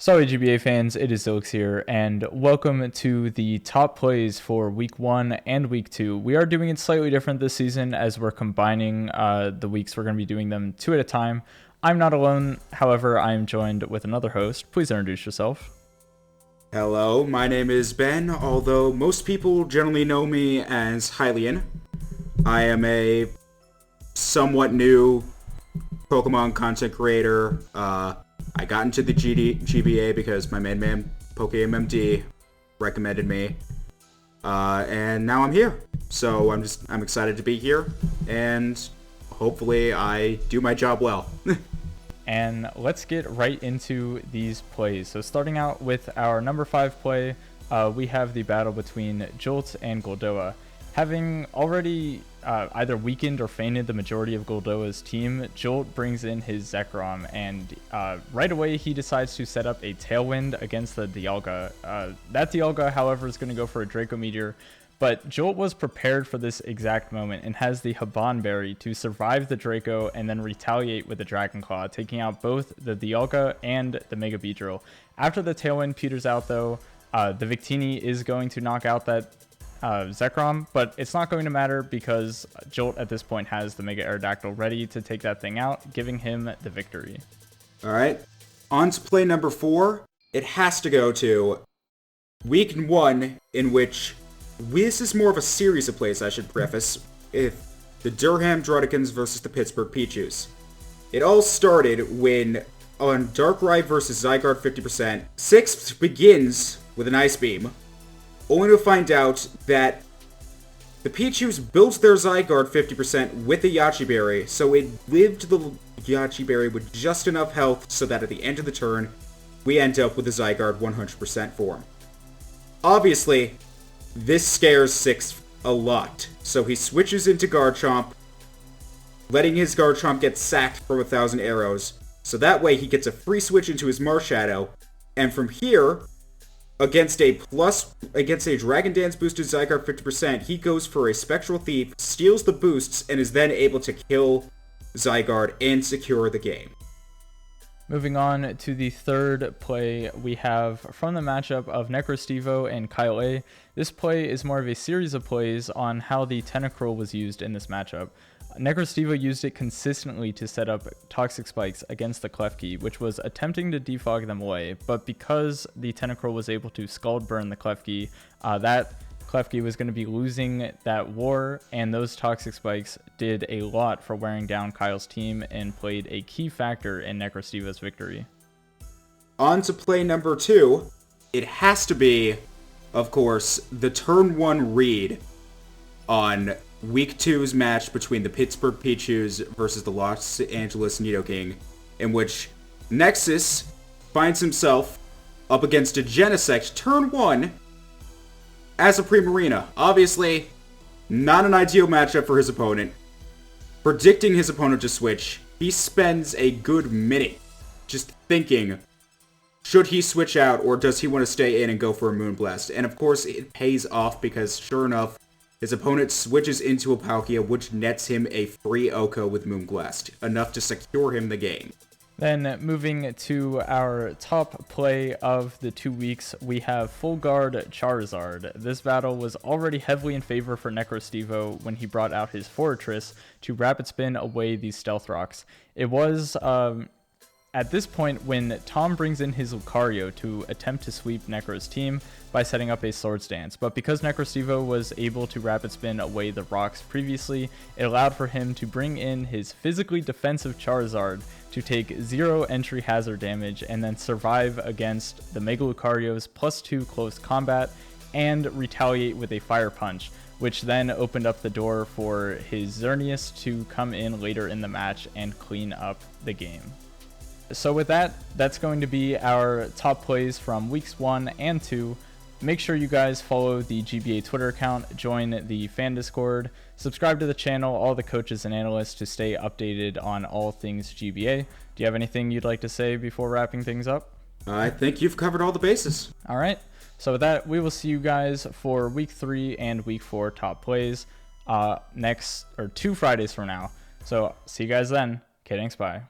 Sorry, GBA fans, it is Zilix here, and welcome to the top plays for Week 1 and Week 2. We are doing it slightly different this season as we're combining the weeks. We're going to be doing them 2 at a time. I'm not alone, however, I am joined with another host. Please introduce yourself. Hello, my name is Ben, although most people generally know me as Hylian. I am a somewhat new Pokemon content creator. I got into the GBA because my main man, PokeMMD, recommended me. And now I'm here. So I'm excited to be here, and hopefully I do my job well. And let's get right into these plays. So starting out with our number 5 play, we have the battle between Jolt and Goldoa. Having already either weakened or fainted the majority of Goldoa's team, Jolt brings in his Zekrom, and right away he decides to set up a Tailwind against the Dialga. That Dialga, however, is going to go for a Draco Meteor, but Jolt was prepared for this exact moment and has the Haban Berry to survive the Draco and then retaliate with the Dragon Claw, taking out both the Dialga and the Mega Beedrill. After the Tailwind peters out though, the Victini is going to knock out that Zekrom, but it's not going to matter because Jolt at this point has the Mega Aerodactyl ready to take that thing out, giving him the victory. Alright, on to play number 4. It has to go to Week 1, in which this is more of a series of plays, I should preface, if the Durham Drudikins versus the Pittsburgh Pichus. It all started when, on Darkrai versus Zygarde 50%, 6 begins with an Ice Beam, only to find out that the Pichus built their Zygarde 50% with a Yachi Berry, so it lived the Yachi Berry with just enough health so that at the end of the turn, we end up with a Zygarde 100% form. Obviously, this scares 6 a lot, so he switches into Garchomp, letting his Garchomp get sacked from 1,000 arrows, so that way he gets a free switch into his Marshadow, and from here, against a Dragon Dance boosted Zygarde 50%, he goes for a Spectral Thief, steals the boosts, and is then able to kill Zygarde and secure the game. Moving on to the third play, we have from the matchup of Necrostevo and Kyle A. This play is more of a series of plays on how the Tentacruel was used in this matchup. Necrostevo used it consistently to set up Toxic Spikes against the Klefki, which was attempting to defog them away, but because the Tentacruel was able to Scald Burn the Klefki, that Klefki was going to be losing that war, and those Toxic Spikes did a lot for wearing down Kyle's team and played a key factor in Necrostevo's victory. On to play number 2. It has to be, of course, the turn 1 read on Week 2's match between the Pittsburgh Pichus versus the Los Angeles Nidoking, in which Nexus finds himself up against a Genesect turn 1 as a Primarina. Obviously, not an ideal matchup for his opponent. Predicting his opponent to switch, he spends a good minute just thinking, should he switch out or does he want to stay in and go for a Moonblast? And of course, it pays off because sure enough, his opponent switches into a Palkia, which nets him a free Oko with Moonblast, enough to secure him the game. Then moving to our top play of the 2 weeks, we have Full Guard Charizard. This battle was already heavily in favor for Necrostevo when he brought out his Fortress to Rapid Spin away these Stealth Rocks. It was at this point when Tom brings in his Lucario to attempt to sweep Necro's team by setting up a Swords Dance, but because Necrostevo was able to Rapid Spin away the rocks previously, it allowed for him to bring in his physically defensive Charizard to take 0 entry hazard damage and then survive against the Mega Lucario's +2 close combat and retaliate with a Fire Punch, which then opened up the door for his Xerneas to come in later in the match and clean up the game. So with that, that's going to be our top plays from weeks 1 and 2. Make sure you guys follow the GBA Twitter account, join the fan Discord, subscribe to the channel, all the coaches and analysts to stay updated on all things GBA. Do you have anything you'd like to say before wrapping things up? I think you've covered all the bases. All right. So with that, we will see you guys for week 3 and week 4 top plays next 2 Fridays from now. So see you guys then. Okay, thanks, bye.